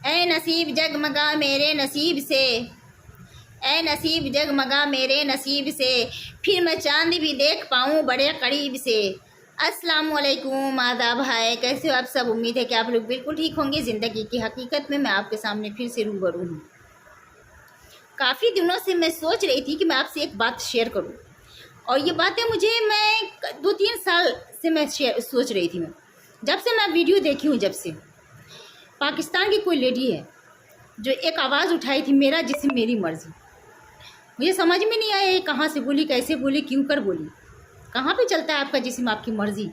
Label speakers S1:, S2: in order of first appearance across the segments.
S1: ऐ नसीब जगमगा मेरे नसीब से, ऐ नसीब जगमगा मेरे नसीब से, फिर मैं चांद भी देख पाऊँ बड़े करीब से। अस्सलाम वालेकुम, आदाब है, कैसे हो आप सब। उम्मीद है कि आप लोग बिल्कुल ठीक होंगे। ज़िंदगी की हकीकत में मैं आपके सामने फिर से रूबरू हूँ। काफ़ी दिनों से मैं सोच रही थी कि मैं आपसे एक बात शेयर करूँ, और ये बातें मैं 2-3 साल से मैं सोच रही थी। मैं जब से मैं वीडियो देखी हूँ, जब से पाकिस्तान की कोई लेडी है जो एक आवाज़ उठाई थी, मेरा जिस्म मेरी मर्ज़ी। मुझे समझ में नहीं आया ये कहाँ से बोली, कैसे बोली, क्यों कर बोली। कहाँ पे चलता है आपका जिस्म आपकी मर्ज़ी?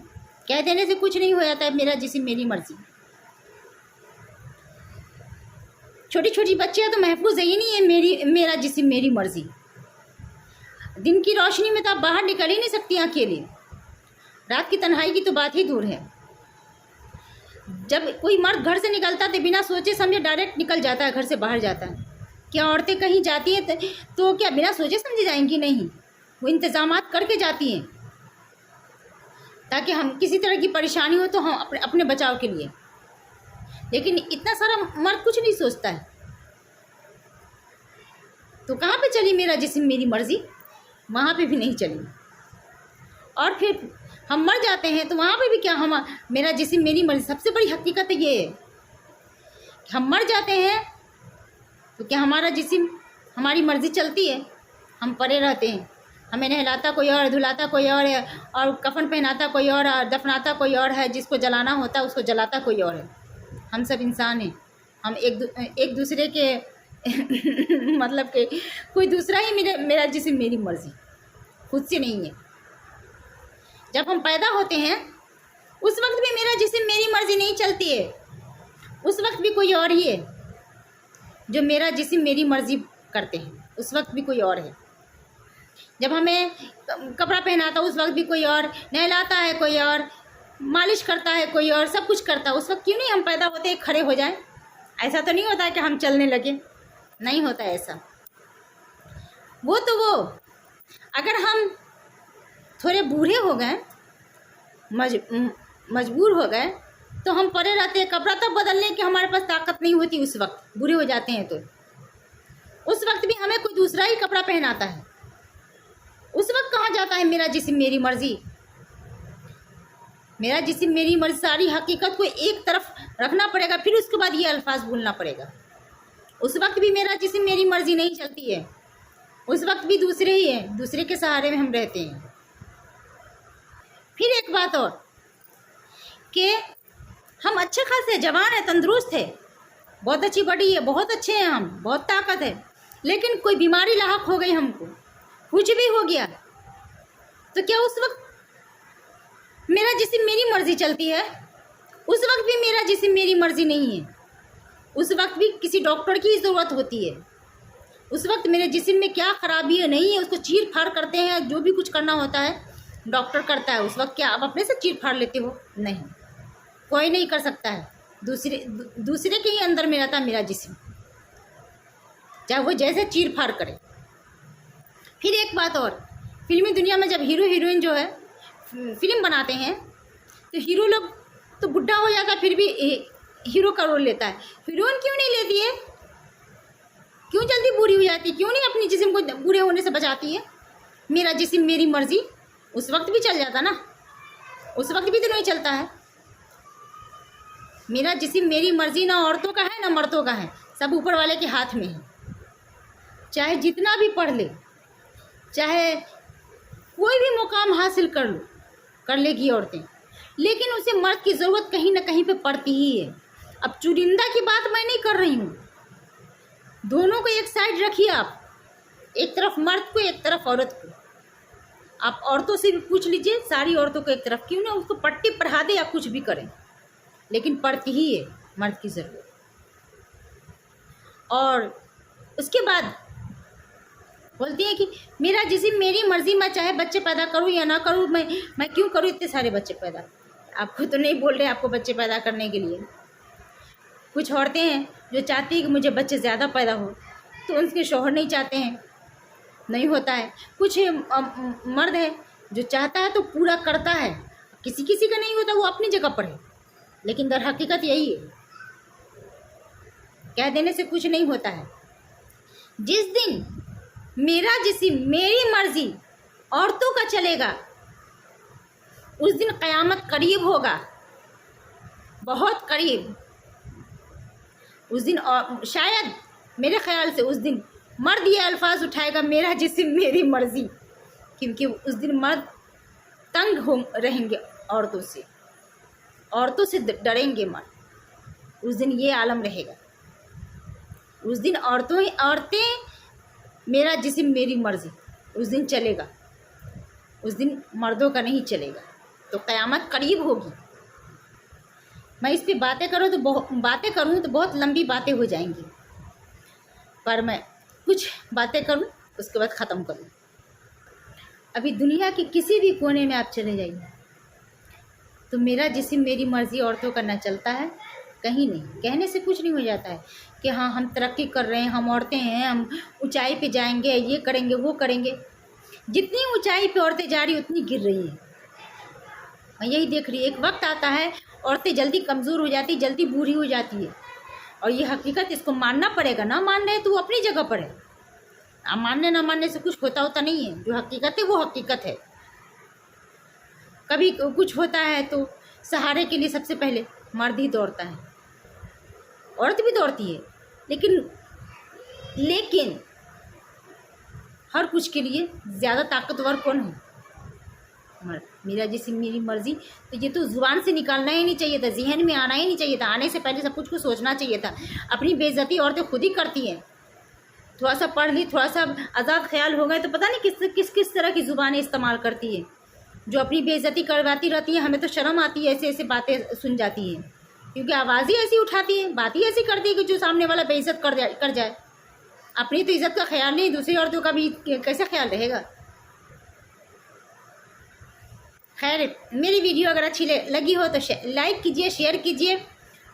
S1: कह देने से कुछ नहीं हो जाता है, मेरा जिस्म मेरी मर्ज़ी। छोटी छोटी बच्चियाँ तो महफूज है ही नहीं है मेरा जिस्म मेरी मर्ज़ी। दिन की रोशनी में तो आप बाहर निकल ही नहीं सकती अकेले, रात की तन्हाई की तो बात ही दूर है। जब कोई मर्द घर से निकलता है तो बिना सोचे समझे डायरेक्ट निकल जाता है, घर से बाहर जाता है। क्या औरतें कहीं जाती हैं तो क्या बिना सोचे समझे जाएंगी? नहीं, वो इंतज़ामात करके जाती हैं ताकि हम किसी तरह की परेशानी हो तो हम अपने बचाव के लिए। लेकिन इतना सारा मर्द कुछ नहीं सोचता है, तो कहाँ पे चली मेरा जिस्म मेरी मर्ज़ी? वहाँ पे भी नहीं चली। और फिर हम मर जाते हैं तो वहाँ पे भी क्या हम मेरा जिस्म मेरी मर्ज़ी। सबसे बड़ी हकीकत ये है कि हम मर जाते हैं तो क्या हमारा जिस्म हमारी मर्ज़ी चलती है? हम पड़े रहते हैं, हमें नहलाता कोई और, धुलाता कोई और है, और कफन पहनाता कोई और दफनाता कोई और है, जिसको जलाना होता है उसको जलाता कोई और है। हम सब इंसान हैं, हम एक दूसरे के मतलब कि कोई दूसरा ही मेरा जिस्म मेरी मर्ज़ी, खुद से नहीं है। जब हम पैदा होते हैं उस वक्त भी मेरा जिस्म मेरी मर्ज़ी नहीं चलती है, उस वक्त भी कोई और ही है जो मेरा जिस्म मेरी मर्ज़ी करते हैं। उस वक्त भी कोई और है। जब हमें कपड़ा पहनाता उस वक्त भी कोई और, नहलाता है कोई और, मालिश करता है कोई और, सब कुछ करता है। उस वक्त क्यों नहीं हम पैदा होते खड़े हो जाएं? ऐसा तो नहीं होता है कि हम चलने लगे, नहीं होता है ऐसा। वो अगर हम थोड़े बूढ़े हो गए, मजबूर हो गए, तो हम पड़े रहते हैं। कपड़ा तब बदलने की हमारे पास ताकत नहीं होती। उस वक्त बूढ़े हो जाते हैं तो उस वक्त भी हमें कोई दूसरा ही कपड़ा पहनाता है। उस वक्त कहाँ जाता है मेरा जिस्म मेरी मर्ज़ी? मेरा जिस्म मेरी मर्ज़ी सारी हकीकत को एक तरफ रखना पड़ेगा, फिर उसके बाद ये अल्फाज बोलना पड़ेगा। उस वक्त भी मेरा जिस्म मेरी मर्ज़ी नहीं चलती है, उस वक्त भी दूसरे ही हैं, दूसरे के सहारे में हम रहते हैं। फिर एक बात और कि हम अच्छे खासे जवान हैं, तंदुरुस्त है, बहुत अच्छी बॉडी है, बहुत अच्छे हैं हम, बहुत ताकत है, लेकिन कोई बीमारी लाहक हो गई, हमको कुछ भी हो गया, तो क्या उस वक्त मेरा जिस्म मेरी मर्ज़ी चलती है? उस वक्त भी मेरा जिस्म मेरी मर्ज़ी नहीं है। उस वक्त भी किसी डॉक्टर की ज़रूरत होती है। उस वक्त मेरे जिस्म में क्या खराबी है, नहीं है, उसको चीर फाड़ करते हैं। जो भी कुछ करना होता है डॉक्टर करता है। उस वक्त क्या आप अपने से चीर फाड़ लेते हो? नहीं, कोई नहीं कर सकता है। दूसरे के ही अंदर में रहता मेरा जिस्म, चाहे वो जैसे चीर फाड़ करे। फिर एक बात और, फिल्मी दुनिया में जब हीरो हीरोइन जो है फिल्म बनाते हैं तो हीरो लोग तो बुढ़ा हो जाता है, फिर भी हीरो का रोल लेता है। हीरोइन क्यों नहीं लेती है? क्यों जल्दी बूढ़ी हो जाती है? क्यों नहीं अपनी जिस्म को बूढ़े होने से बचाती है? मेरा जिस्म मेरी मर्ज़ी उस वक्त भी चल जाता ना, उस वक्त भी तो नहीं चलता है। मेरा जिस्म मेरी मर्ज़ी ना औरतों का है ना मर्दों का है, सब ऊपर वाले के हाथ में है। चाहे जितना भी पढ़ ले, चाहे कोई भी मुकाम हासिल कर लेगी औरतें, लेकिन उसे मर्द की ज़रूरत कहीं ना कहीं पे पड़ती ही है। अब चुनिंदा की बात मैं नहीं कर रही हूँ, दोनों को एक साइड रखिए आप, एक तरफ मर्द को, एक तरफ औरत को। आप औरतों से भी पूछ लीजिए, सारी औरतों को एक तरफ, क्यों ना उसको पट्टी पढ़ा दे या कुछ भी करें, लेकिन पड़ती ही है मर्द की ज़रूरत। और उसके बाद बोलती है कि मेरा जिस्म मेरी मर्ज़ी, मैं चाहे बच्चे पैदा करूं या ना करूं, मैं क्यों करूं इतने सारे बच्चे पैदा? आपको तो नहीं बोल रहे आपको बच्चे पैदा करने के लिए। कुछ औरतें हैं जो चाहती हैं कि मुझे बच्चे ज़्यादा पैदा हो, तो उनके शौहर नहीं चाहते हैं, नहीं होता है। कुछ मर्द है जो चाहता है तो पूरा करता है, किसी किसी का नहीं होता, वो अपनी जगह पर है, लेकिन दर हकीकत यही है। कह देने से कुछ नहीं होता है। जिस दिन मेरा जिस्म मेरी मर्जी औरतों का चलेगा, उस दिन क़यामत करीब होगा, बहुत करीब। उस दिन और शायद मेरे ख़्याल से उस दिन मर्द ये अल्फाज उठाएगा, मेरा जिस्म मेरी मर्ज़ी, क्योंकि उस दिन मर्द तंग हो रहेंगे औरतों से डरेंगे मर्द। उस दिन ये आलम रहेगा। उस दिन औरतें मेरा जिस्म मेरी मर्ज़ी उस दिन चलेगा, उस दिन मर्दों का नहीं चलेगा। तो क़यामत करीब होगी। मैं इस पे बातें करूँ तो बहुत लंबी बातें हो जाएंगी, पर मैं कुछ बातें करूँ उसके बाद ख़त्म करूँ। अभी दुनिया के किसी भी कोने में आप चले जाइए तो मेरा जिस्म मेरी मर्ज़ी औरतों का ना चलता है, कहीं नहीं। कहने से कुछ नहीं हो जाता है कि हाँ हम तरक्की कर रहे हैं, हम औरतें हैं, हम ऊंचाई पे जाएंगे, ये करेंगे वो करेंगे। जितनी ऊंचाई पे औरतें जा रही उतनी गिर रही हैं। मैं यही देख रही। एक वक्त आता है औरतें जल्दी कमज़ोर हो जाती, जल्दी बूढ़ी हो जाती है, और ये हकीकत, इसको मानना पड़ेगा। ना मान रहे तो वो अपनी जगह पर है। मानने ना मानने से कुछ होता नहीं है। जो हकीकत है वो हकीकत है। कभी कुछ होता है तो सहारे के लिए सबसे पहले मर्द ही दौड़ता है, औरत भी दौड़ती है, लेकिन हर कुछ के लिए ज़्यादा ताकतवर कौन है? मर्द। मेरा जिस्म मेरी मर्ज़ी, तो ये तो ज़ुबान से निकालना ही नहीं चाहिए था, जहन में आना ही नहीं चाहिए था। आने से पहले सब कुछ को सोचना चाहिए था। अपनी बेइज्जती औरतें खुद ही करती हैं। थोड़ा सा पढ़ ली, थोड़ा सा आज़ाद ख्याल हो गए तो पता नहीं किस तरह की ज़ुबानें इस्तेमाल करती है, जो अपनी बेइज्जती करवाती रहती है। हमें तो शर्म आती है ऐसे ऐसे बातें सुन जाती हैं, क्योंकि आवाज़ ही ऐसी उठाती है, बात ही ऐसी करती है कि जो सामने वाला बेइज्जत कर जाए। अपनी तो इज़्ज़त का ख्याल नहीं, दूसरी औरतों का भी कैसे ख्याल रहेगा। खैर, मेरी वीडियो अगर अच्छी लगी हो तो लाइक कीजिए, शेयर कीजिए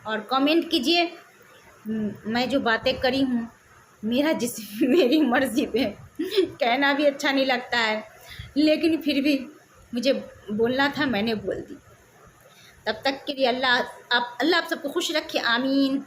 S1: और कमेंट कीजिए। मैं जो बातें करी हूँ, मेरा जिस्म मेरी मर्ज़ी पे कहना भी अच्छा नहीं लगता है, लेकिन फिर भी मुझे बोलना था, मैंने बोल दी। तब तक के लिए अल्लाह आप सबको खुश रखे, आमीन।